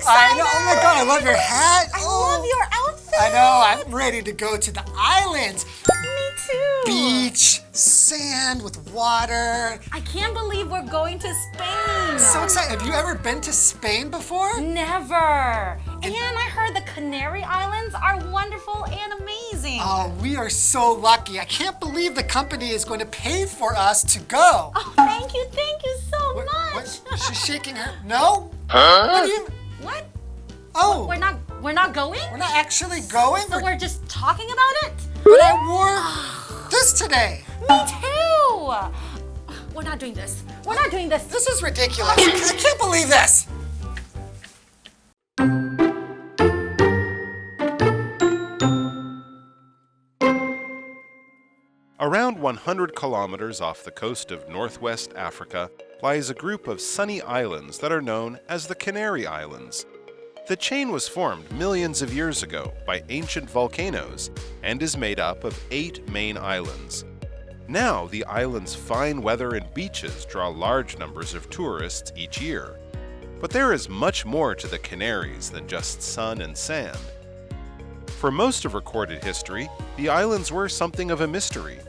I know. Oh my God, I love your hat. I love your outfit. I know. I'm ready to go to the islands. Me too. Beach, sand with water. I can't believe we're going to Spain. So excited. Have you ever been to Spain before? Never. And I heard the Canary Islands are wonderful and amazing. Oh, we are so lucky. I can't believe the company is going to pay for us to go. Oh, thank you so much. What? She's shaking her. No? Huh? What do you? What? Oh. We're not going? We're not actually going? So we're just talking about it? But I wore this today. Me too. We're not doing this. We're not doing this. This is ridiculous. I can't believe this. Around 100 kilometers off the coast of northwest Africa lies a group of sunny islands that are known as the Canary Islands. The chain was formed millions of years ago by ancient volcanoes and is made up of 8 main islands. Now, the island's fine weather and beaches draw large numbers of tourists each year. But there is much more to the Canaries than just sun and sand. For most of recorded history, the islands were something of a mystery.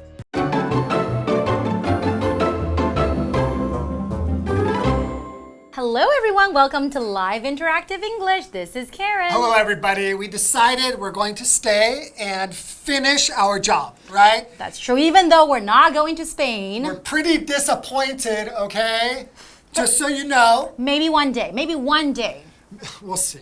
Hello everyone, welcome to Live Interactive English. This is Karen. Hello, everybody. We decided we're going to stay and finish our job, right? That's true, even though we're not going to Spain. We're pretty disappointed, okay? Just so you know. Maybe one day. We'll see.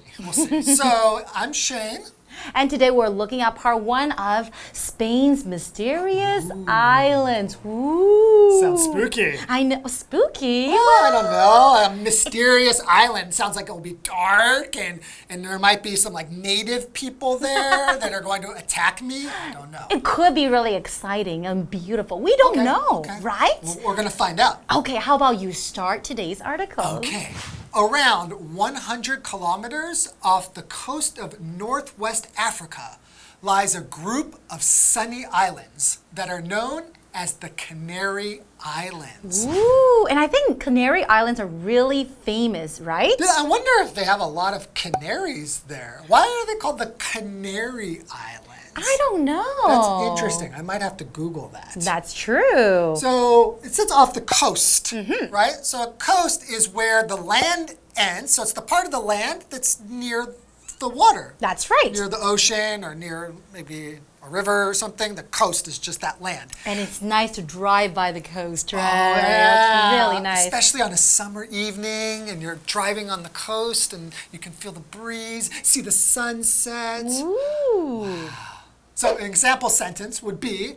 So, I'm Shane. And today we're looking at part 1 of Spain's mysterious islands. Ooh. Sounds spooky. I know, spooky? Well, I don't know. A mysterious island sounds like it will be dark and there might be some like native people there that are going to attack me. I don't know. It could be really exciting and beautiful. We don't know, right? Well, we're going to find out. Okay, how about you start today's article? Okay. Around 100 kilometers off the coast of northwest Africa lies a group of sunny islands that are known as the Canary Islands. Ooh, and I think Canary Islands are really famous, right? Yeah, I wonder if they have a lot of canaries there. Why are they called the Canary Islands? I don't know. That's interesting. I might have to Google that. That's true. So it sits off the coast, right? So a coast is where the land ends. So it's the part of the land that's near the water. That's right. Near the ocean or near maybe a river or something. The coast is just that land. And it's nice to drive by the coast, right? Oh, yeah. It's really nice. Especially on a summer evening and you're driving on the coast and you can feel the breeze, see the sunset. Ooh. Wow. So an example sentence would be,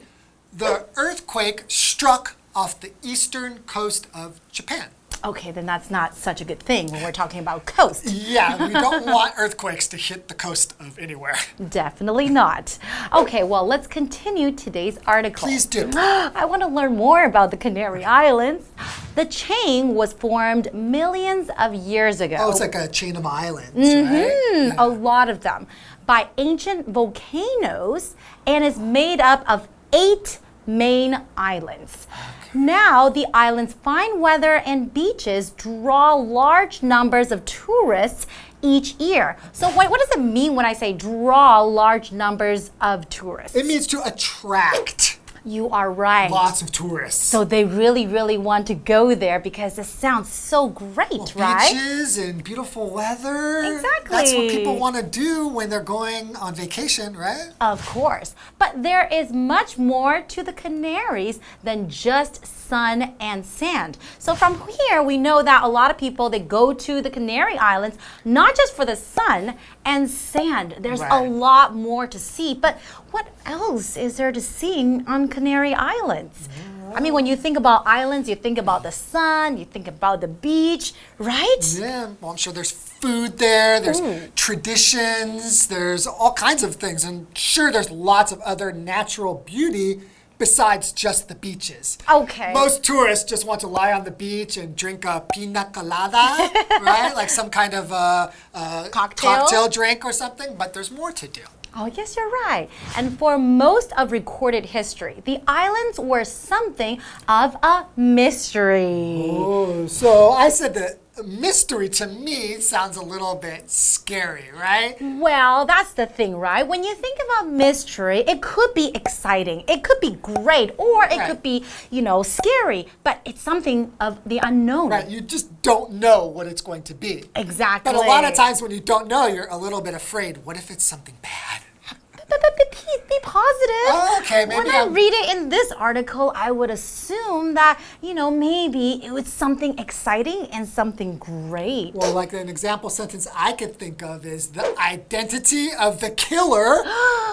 the earthquake struck off the eastern coast of Japan. Okay, then that's not such a good thing when we're talking about coast. Yeah, we don't want earthquakes to hit the coast of anywhere. Definitely not. Okay, well, let's continue today's article. Please do. I want to learn more about the Canary Islands. The chain was formed millions of years ago. Oh, it's like a chain of islands, right? Yeah. A lot of them. By ancient volcanoes and is made up of 8 main islands. Okay. Now, the island's fine weather and beaches draw large numbers of tourists each year. So what does it mean when I say draw large numbers of tourists? It means to attract. You are right. Lots of tourists. So they really want to go there because it sounds so great, right? Beaches and beautiful weather. Exactly. That's what people want to do when they're going on vacation, right? Of course. But there is much more to the Canaries than just sun and sand. So from here, we know that a lot of people, they go to the Canary Islands, not just for the sun and sand. There's a lot more to see. But what else is there to see on Canary Islands? I mean, when you think about islands, you think about the sun, you think about the beach, right? Yeah, well, I'm sure there's food there, there's traditions, there's all kinds of things. And sure, there's lots of other natural beauty besides just the beaches. Okay. Most tourists just want to lie on the beach and drink a pina colada, right? Like some kind of cocktail drink or something, but there's more to do. Oh, yes, you're right. And for most of recorded history, the islands were something of a mystery. Oh, so I said that mystery to me sounds a little bit scary, right? Well, that's the thing, right? When you think about mystery, it could be exciting, it could be great, or it could be, scary, but it's something of the unknown. Right, you just don't know what it's going to be. Exactly. But a lot of times when you don't know, you're a little bit afraid. What if it's something bad? Be positive. Oh, okay, maybe when I read it in this article, I would assume that, maybe it was something exciting and something great. Well, like an example sentence I could think of is the identity of the killer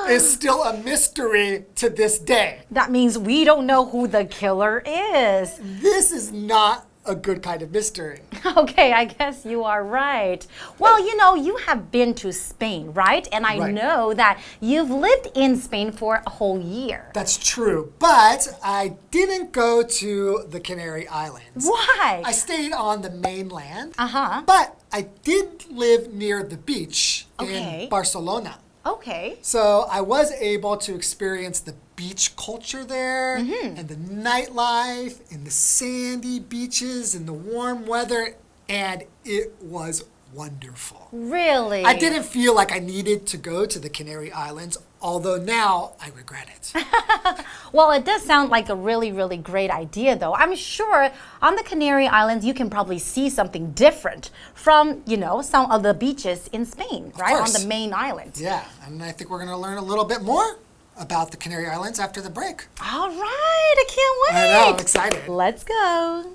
is still a mystery to this day. That means we don't know who the killer is. This is not a good kind of mystery. Okay, I guess you are right. Well, you have been to Spain, right? And I know that you've lived in Spain for a whole year. That's true, but I didn't go to the Canary Islands. Why? I stayed on the mainland, but I did live near the beach in Barcelona. Okay. So I was able to experience the beach culture there and the nightlife and the sandy beaches and the warm weather, and it was wonderful. Really? I didn't feel like I needed to go to the Canary Islands, although now I regret it. Well, it does sound like a really, really great idea, though. I'm sure on the Canary Islands, you can probably see something different from, some of the beaches in Spain, right? On the main island. Yeah, and I think we're going to learn a little bit more about the Canary Islands after the break. All right, I can't wait. I know, I'm excited. Let's go.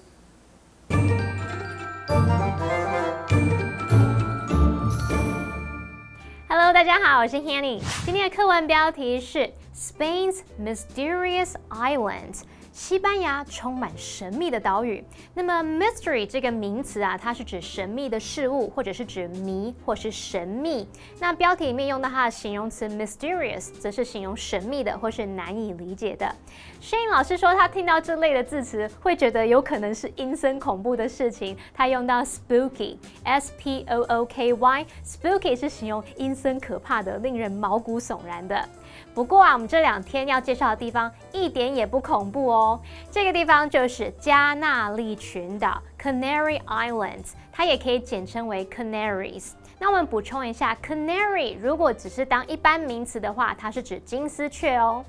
Hello， 大家好，我是 Hanny。今天的课文标题是 Spain's Mysterious Island。西班牙充满神秘的岛屿。那么 mystery 这个名词啊，它是指神秘的事物，或者是指谜或是神秘。那标题里面用到它的形容词 mysterious， 则是形容神秘的或是难以理解的。Shane 老师说，他听到这类的字词，会觉得有可能是阴森恐怖的事情。他用到 spooky，spooky 是形容阴森可怕的，令人毛骨悚然的。不过啊，我们这2天要介绍的地方一点也不恐怖哦。这个地方就是加那利群岛 （Canary Islands）， 它也可以简称为 Canaries。那我们补充一下 ，Canary 如果只是当一般名词的话，它是指金丝雀哦。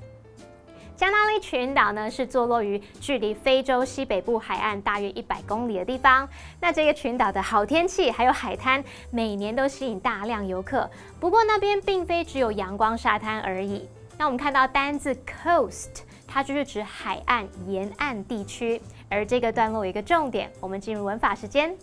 加那利群岛呢是坐落于距离非洲西北部海岸大约100公里的地方。那这个群岛的好天气还有海滩，每年都吸引大量游客。不过那边并非只有阳光沙滩而已。那我们看到单字 coast， 它就是指海岸、沿岸地区。而这个段落有一个重点，我们进入文法时间。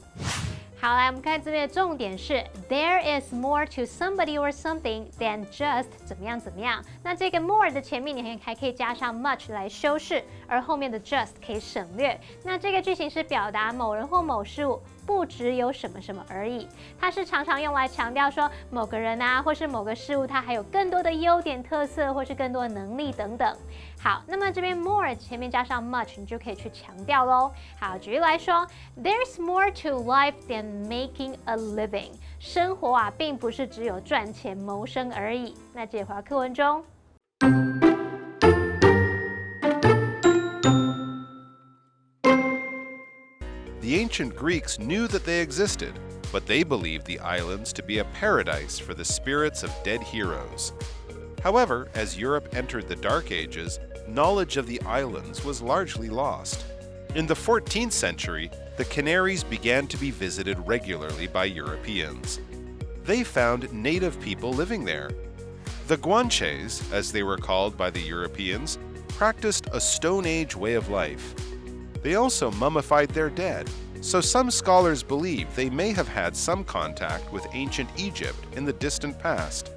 好，来我们看这边的重点是 There is more to somebody or something than just 怎么样怎么样。那这个 more 的前面你还可以加上 much 来修饰，而后面的 just 可以省略。那这个句型是表达某人或某事物不只有什么什么而已，它是常常用来强调说某个人啊，或是某个事物它还有更多的优点、特色，或是更多的能力等等。好，那么这边 more 前面加上 much， 你就可以去强调咯。好，举例来说 ，There's more to life than making a living。生活啊，并不是只有赚钱谋生而已。那接回到课文中。The ancient Greeks knew that they existed, but they believed the islands to be a paradise for the spirits of dead heroes. However, as Europe entered the Dark Ages, knowledge of the islands was largely lost. In the 14th century, the Canaries began to be visited regularly by Europeans. They found native people living there. The Guanches, as they were called by the Europeans, practiced a Stone Age way of life. They also mummified their dead, so some scholars believe they may have had some contact with ancient Egypt in the distant past.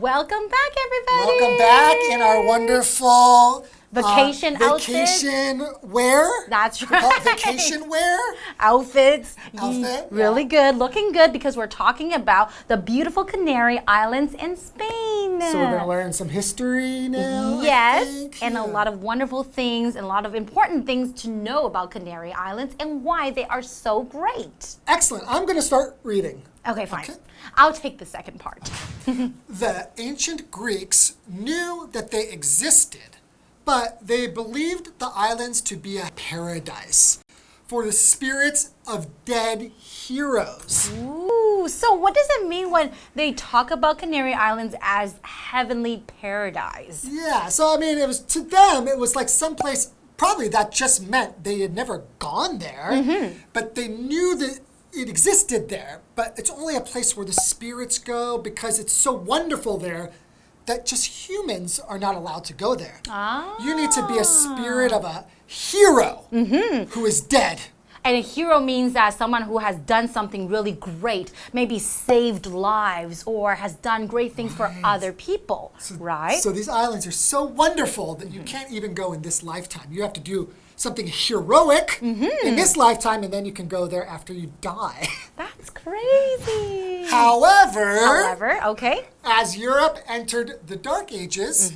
Welcome back, everybody. Welcome back in our wonderful vacation outfits. Vacation wear. That's right. Vacation wear. Outfits. Outfit. Really good, looking good because we're talking about the beautiful Canary Islands in Spain So we're going to learn some history now, I Yes, think. and a lot of wonderful things and a lot of important things to know about Canary Islands and why they are so great. Excellent. I'm going to start reading. Okay, fine. Okay. I'll take the second part. The ancient Greeks knew that they existed, but they believed the islands to be a paradise for the spirits of dead heroes. Ooh, so what does it mean when they talk about Canary Islands as heavenly paradise? Yeah, so I mean, it was to them, it was like someplace probably that just meant they had never gone there, but they knew that it existed there. But it's only a place where the spirits go because it's so wonderful there that just humans are not allowed to go there. You need to be a spirit of a hero who is dead. And a hero means that someone who has done something really great, maybe saved lives or has done great things for other people, right? So these islands are so wonderful that you can't even go in this lifetime. You have to do something heroic in this lifetime, and then you can go there after you die. That's crazy. However, okay. as Europe entered the Dark Ages,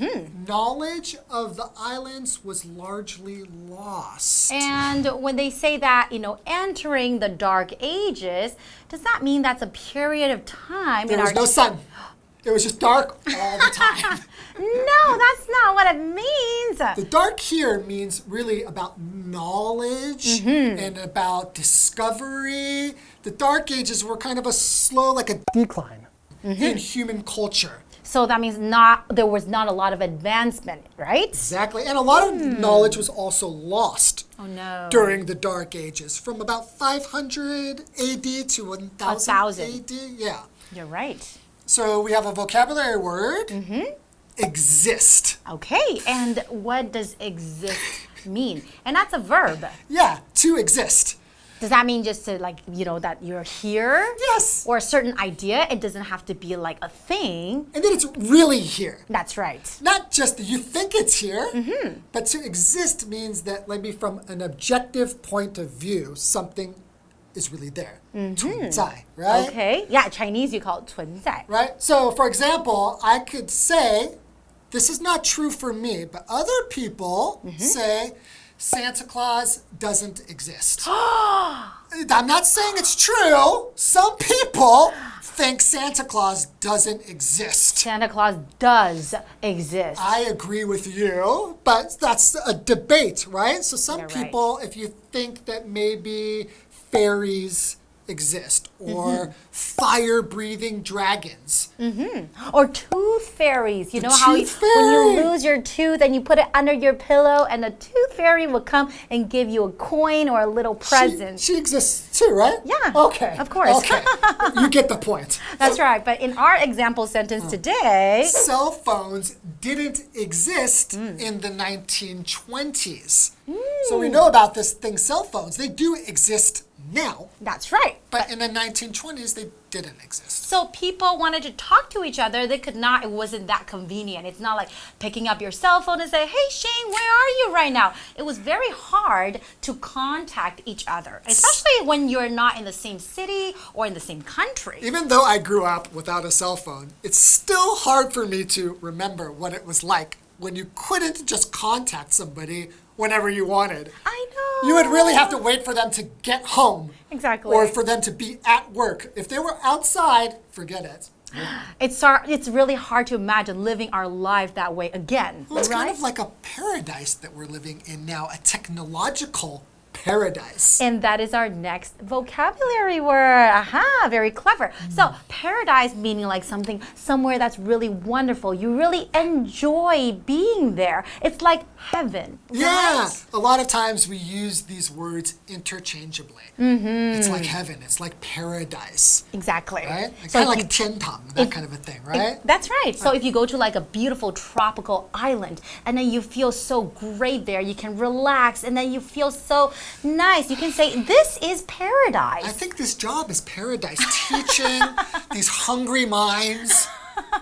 knowledge of the islands was largely lost. And when they say that, entering the Dark Ages, does that mean that's a period of time? There was no sun. It was just dark all the time. No, that's not what it means. The dark here means really about knowledge and about discovery. The Dark Ages were kind of a slow, like a decline in human culture. So that means there was not a lot of advancement, right? Exactly. And a lot of knowledge was also lost during the Dark Ages, from about 500 AD to 1000 AD. Yeah. You're right. So we have a vocabulary word, exist. Okay, and what does exist mean? And that's a verb. Yeah, to exist. Does that mean just to that you're here? Yes. Or a certain idea? It doesn't have to be like a thing. And then it's really here. That's right. Not just that you think it's here, but to exist means that maybe from an objective point of view, something is really there. 存在, right? Okay. Yeah, Chinese you call it 存在. Right? So, for example, I could say, this is not true for me, but other people say, Santa Claus doesn't exist. I'm not saying it's true. Some people think Santa Claus doesn't exist. Santa Claus does exist. I agree with you, but that's a debate, right? So some people, if you think that maybe fairies exist or fire-breathing dragons. Or tooth fairies. You know how when fairy. you lose your tooth and you put it under your pillow and a tooth fairy will come and give you a coin or a little present. She exists too, right? Yeah. Okay. Of course. Okay. You get the point. That's right. But in our example sentence today, cell phones didn't exist in the 1920s. So we know about this thing, cell phones. They do exist now. That's right. But in the 1920s, they didn't exist. So people wanted to talk to each other. They could not. It wasn't that convenient. It's not like picking up your cell phone and say, hey, Shane, where are you right now? It was very hard to contact each other, especially when you're not in the same city or in the same country. Even though I grew up without a cell phone, it's still hard for me to remember what it was like when you couldn't just contact somebody whenever you wanted. I know. You would really have to wait for them to get home. Exactly. Or for them to be at work. If they were outside, forget it. It's really hard to imagine living our life that way again. Well, it's right? kind of like a paradise that we're living in now, a technological paradise. And that is our next vocabulary word. Aha, very clever. So paradise meaning like somewhere that's really wonderful. You really enjoy being there. It's like heaven. Yeah, right? a lot of times we use these words interchangeably. It's like heaven, it's like paradise. Exactly. Right? So kind of like 天堂, that kind of a thing, right? That's right. So if you go to like a beautiful tropical island and then you feel so great there, you can relax and then you feel so nice. You can say, this is paradise. I think this job is paradise, teaching these hungry minds.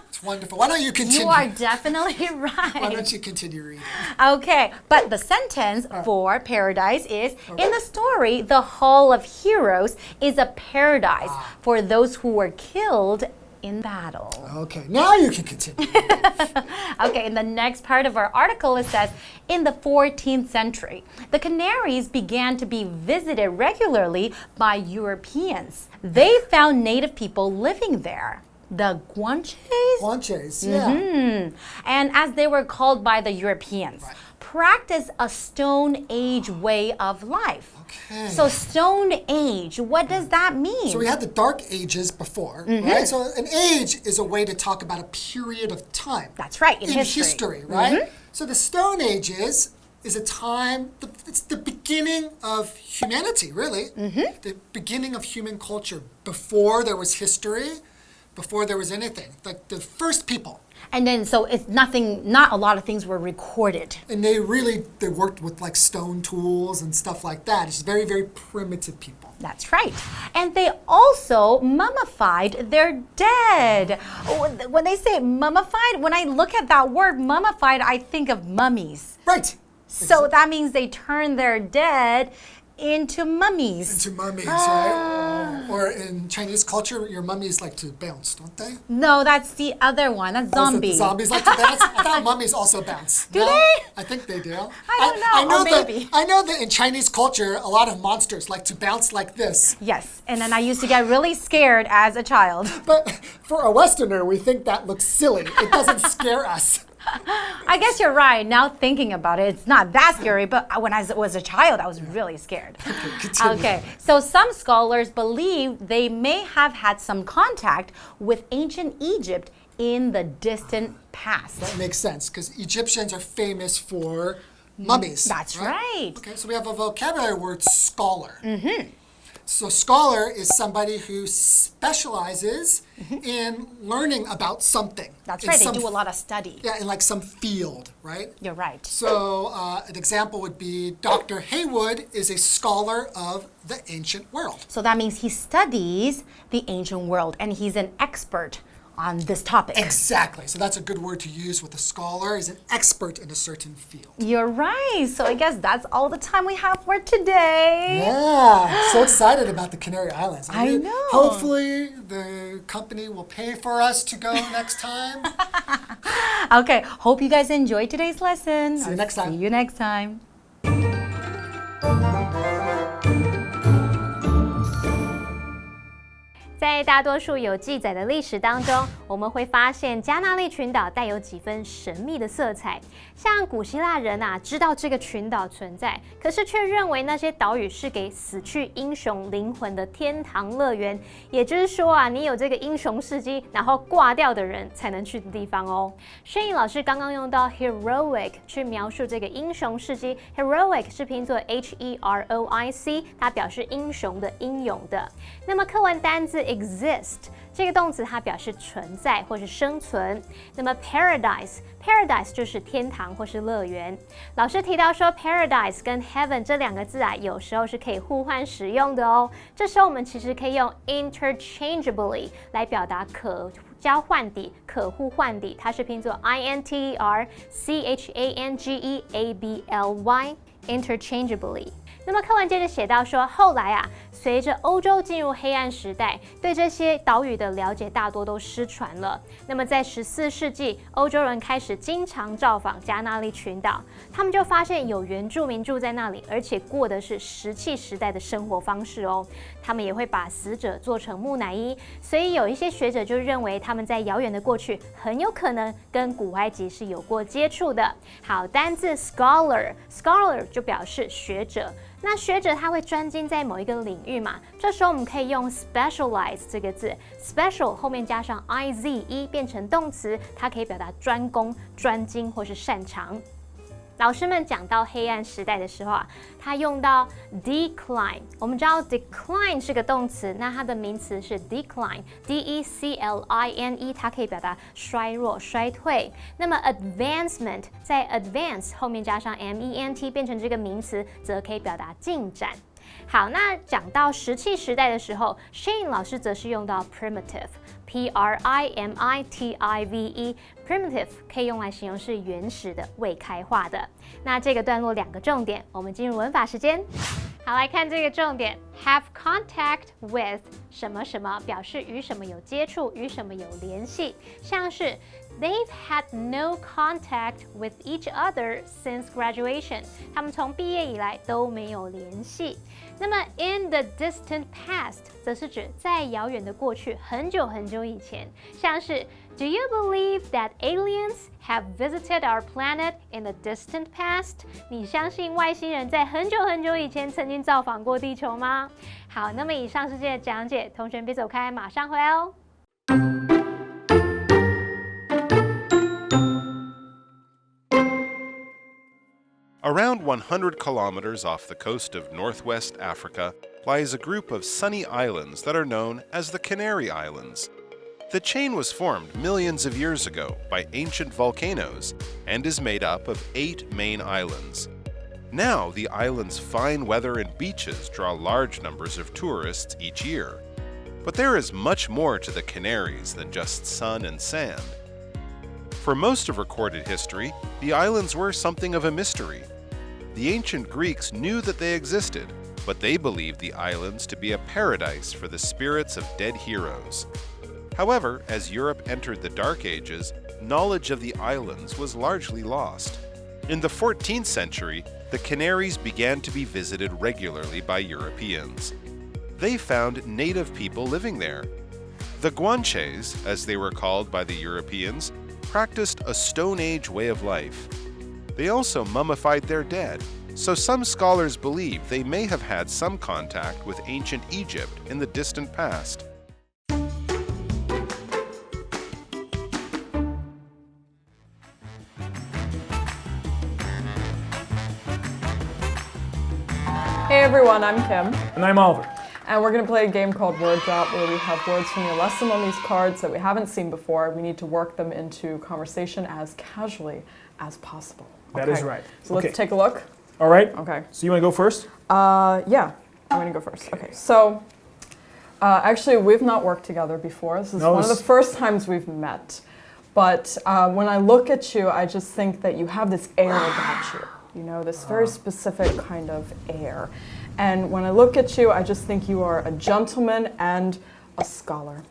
It's wonderful. Why don't you continue? You are definitely right. Why don't you continue reading? Okay, but the sentence for paradise is, in the story, the Hall of Heroes is a paradise for those who were killed in battle. Okay, now you can continue. Okay, in the next part of our article, it says, in the 14th century, the Canaries began to be visited regularly by Europeans. They found native people living there. The Guanches? Guanches, yeah. And as they were called by the Europeans, practice a Stone Age way of life. Okay. So Stone Age, what does that mean? So we had the Dark Ages before, right? So an age is a way to talk about a period of time. That's right, in history, right? So the Stone Ages is a time, it's the beginning of humanity, really. The beginning of human culture. Before there was history, before there was anything. Like the first people. And then, so it's nothing, not a lot of things were recorded. And they worked with like stone tools and stuff like that. It's very, very primitive people. That's right. And they also mummified their dead. When they say mummified, when I look at that word mummified, I think of mummies. Right. So that means they turn their dead into mummies. Into mummies, right? Or in Chinese culture, your mummies like to bounce, don't they? No, that's the other one. That's zombie. Zombies like to bounce? I thought mummies also bounce. Do they? I think they do. I don't know. Maybe. I know that in Chinese culture, a lot of monsters like to bounce like this. Yes, and then I used to get really scared as a child. But for a Westerner, we think that looks silly. It doesn't scare us. I guess you're right. Now thinking about it, it's not that scary, but when I was a child, I was really scared. Okay, so some scholars believe they may have had some contact with ancient Egypt in the distant past. That makes sense, because Egyptians are famous for mummies. That's right. Okay, so we have a vocabulary word, scholar. So scholar is somebody who specializes in learning about something. That's right, they do a lot of study. Yeah, in like some field, right? You're right. So an example would be Dr. Haywood is a scholar of the ancient world. So that means he studies the ancient world and he's an expert on this topic. Exactly. So that's a good word to use with a scholar, is an expert in a certain field. You're right. So I guess that's all the time we have for today. Yeah. So excited about the Canary Islands. I know. Hopefully the company will pay for us to go next time. Okay. Hope you guys enjoyed today's lesson. See you next time. See you next time. 在大多数有记载的历史当中，我们会发现加那利群岛带有几分神秘的色彩。像古希腊人知道这个群岛存在，可是却认为那些岛屿是给死去英雄灵魂的天堂乐园。也就是说你有这个英雄事迹，然后挂掉的人才能去的地方哦。Shane老师刚刚用到 heroic 去描述这个英雄事迹 ，heroic 是拼作 H-E-R-O-I-C， 它表示英雄的、英勇的。那么课文单字 exist 这个动词它表示存在或是生存。那么 paradise 就是天堂或是乐园。老师提到说 paradise 跟 heaven 这两个字有时候是可以互换使用的哦。这时候我们其实可以用 interchangeably 来表达可交换抵、可互换抵，它是拼作 interchangeably interchangeably。那么课文接着写到说，后来随着欧洲进入黑暗时代，对这些岛屿的了解大多都失传了。那么在14世纪，欧洲人开始经常造访加那利群岛，他们就发现有原住民住在那里，而且过的是石器时代的生活方式哦。他们也会把死者做成木乃伊，所以有一些学者就认为他们在遥远的过去很有可能跟古埃及是有过接触的。好，单字 scholar 就表示学者。那学者他会专精在某一个领域嘛？这时候我们可以用 specialize 这个字 ，special 后面加上 ize 变成动词，它可以表达专攻、专精或是擅长。老师们讲到黑暗时代的时候他用到 decline。我们知道 decline 是个动词，那它的名词是 decline，D-E-C-L-I-N-E， 它可以表达衰弱、衰退。那么 advancement 在 advance 后面加上 M-E-N-T 变成这个名词，则可以表达进展。好，那讲到石器时代的时候 ，Shane 老师则是用到 primitive。P-R-I-M-I-T-I-V-E primitive 可以用来形容是原始的、未开化的。那这个段落2个重点，我们进入文法时间。好，来看这个重点。have contact with 什么什么，表示与什么有接触，与什么有联系，像是 They've had no contact with each other since graduation. 他们从毕业以来都没有联系。那么 in the distant past 则是指在遥远的过去，很久很久以前，像是 Do you believe that aliens have visited our planet in the distant past? 你相信外星人在很久很久以前曾经造访过地球吗？好，那么以上是这些讲解，同学别走开，马上回来哦。Around 100 kilometers off the coast of northwest Africa lies a group of sunny islands that are known as the Canary Islands. The chain was formed millions of years ago by ancient volcanoes and is made up of 8 main islands. Now, the island's fine weather and beaches draw large numbers of tourists each year. But there is much more to the Canaries than just sun and sand. For most of recorded history, the islands were something of a mystery. The ancient Greeks knew that they existed, but they believed the islands to be a paradise for the spirits of dead heroes. However, as Europe entered the Dark Ages, knowledge of the islands was largely lost. In the 14th century, the Canaries began to be visited regularly by Europeans. They found native people living there. The Guanches, as they were called by the Europeans, practiced a Stone Age way of life. They also mummified their dead, so some scholars believe they may have had some contact with ancient Egypt in the distant past. Hey everyone, I'm Kim. And I'm Oliver. And we're going to play a game called Word Drop where we have words from your lesson on these cards that we haven't seen before. We need to work them into conversation as casually as possible. That is right. So let's take a look. All right. Okay. So you want to go first? Yeah, I'm going to go first. Okay, so actually we've not worked together before. This is one of the first times we've met. But when I look at you, I just think that you have this air about you. You know, this very specific kind of air. And when I look at you, I just think you are a gentleman and a scholar.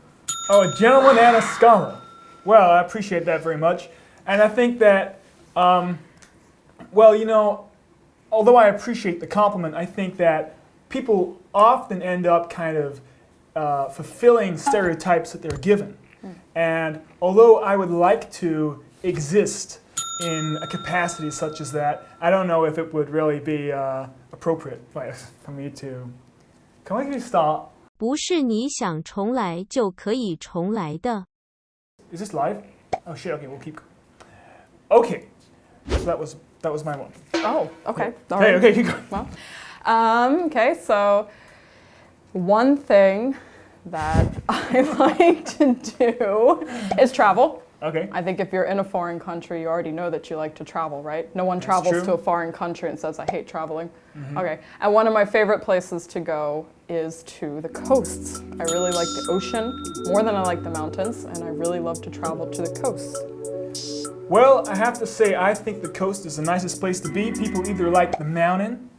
Oh, a gentleman and a scholar. Well, I appreciate that very much. And I think that, well, you know, although I appreciate the compliment, I think that people often end up kind of fulfilling stereotypes that they're given. And although I would like to exist in a capacity such as that, I don't know if it would really be appropriate for me to. Can I start? 不是你想重来就可以重来的。 Is this live? Oh shit! Okay, we'll keep. Okay, so that was my one. Oh, okay. Yeah. All right. Okay, keep going. Well, okay, so one thing that I like to do is travel. Okay. I think if you're in a foreign country, you already know that you like to travel, right? No one travels to a foreign country and says, I hate traveling. Okay, and one of my favorite places to go is to the coasts. I really like the ocean more than I like the mountains, and I really love to travel to the coasts. Well, I have to say, I think the coast is the nicest place to be. People either like the mountain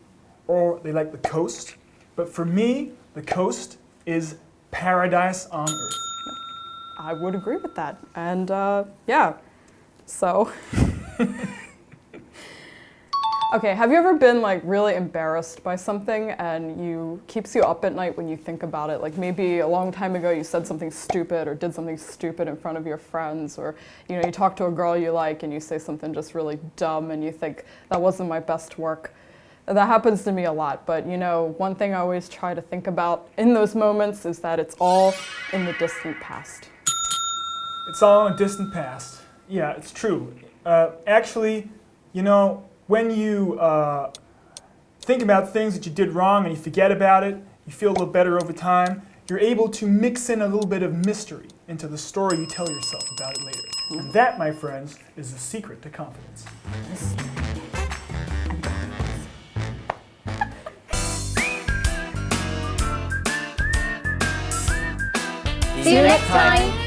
or they like the coast. But for me, the coast is paradise on earth. I would agree with that. And yeah, so. Okay, have you ever been like really embarrassed by something and keeps you up at night when you think about it? Like maybe a long time ago you said something stupid or did something stupid in front of your friends, or you know, you talk to a girl you like and you say something just really dumb and you think that wasn't my best work. That happens to me a lot, but you know, one thing I always try to think about in those moments is that it's all in the distant past. It's all in the distant past. Yeah, it's true. Actually, you know, when you think about things that you did wrong and you forget about it, you feel a little better over time, you're able to mix in a little bbit of mystery into the story you tell yourself about it later. And that, my friends, is the secret to confidence. See you next time!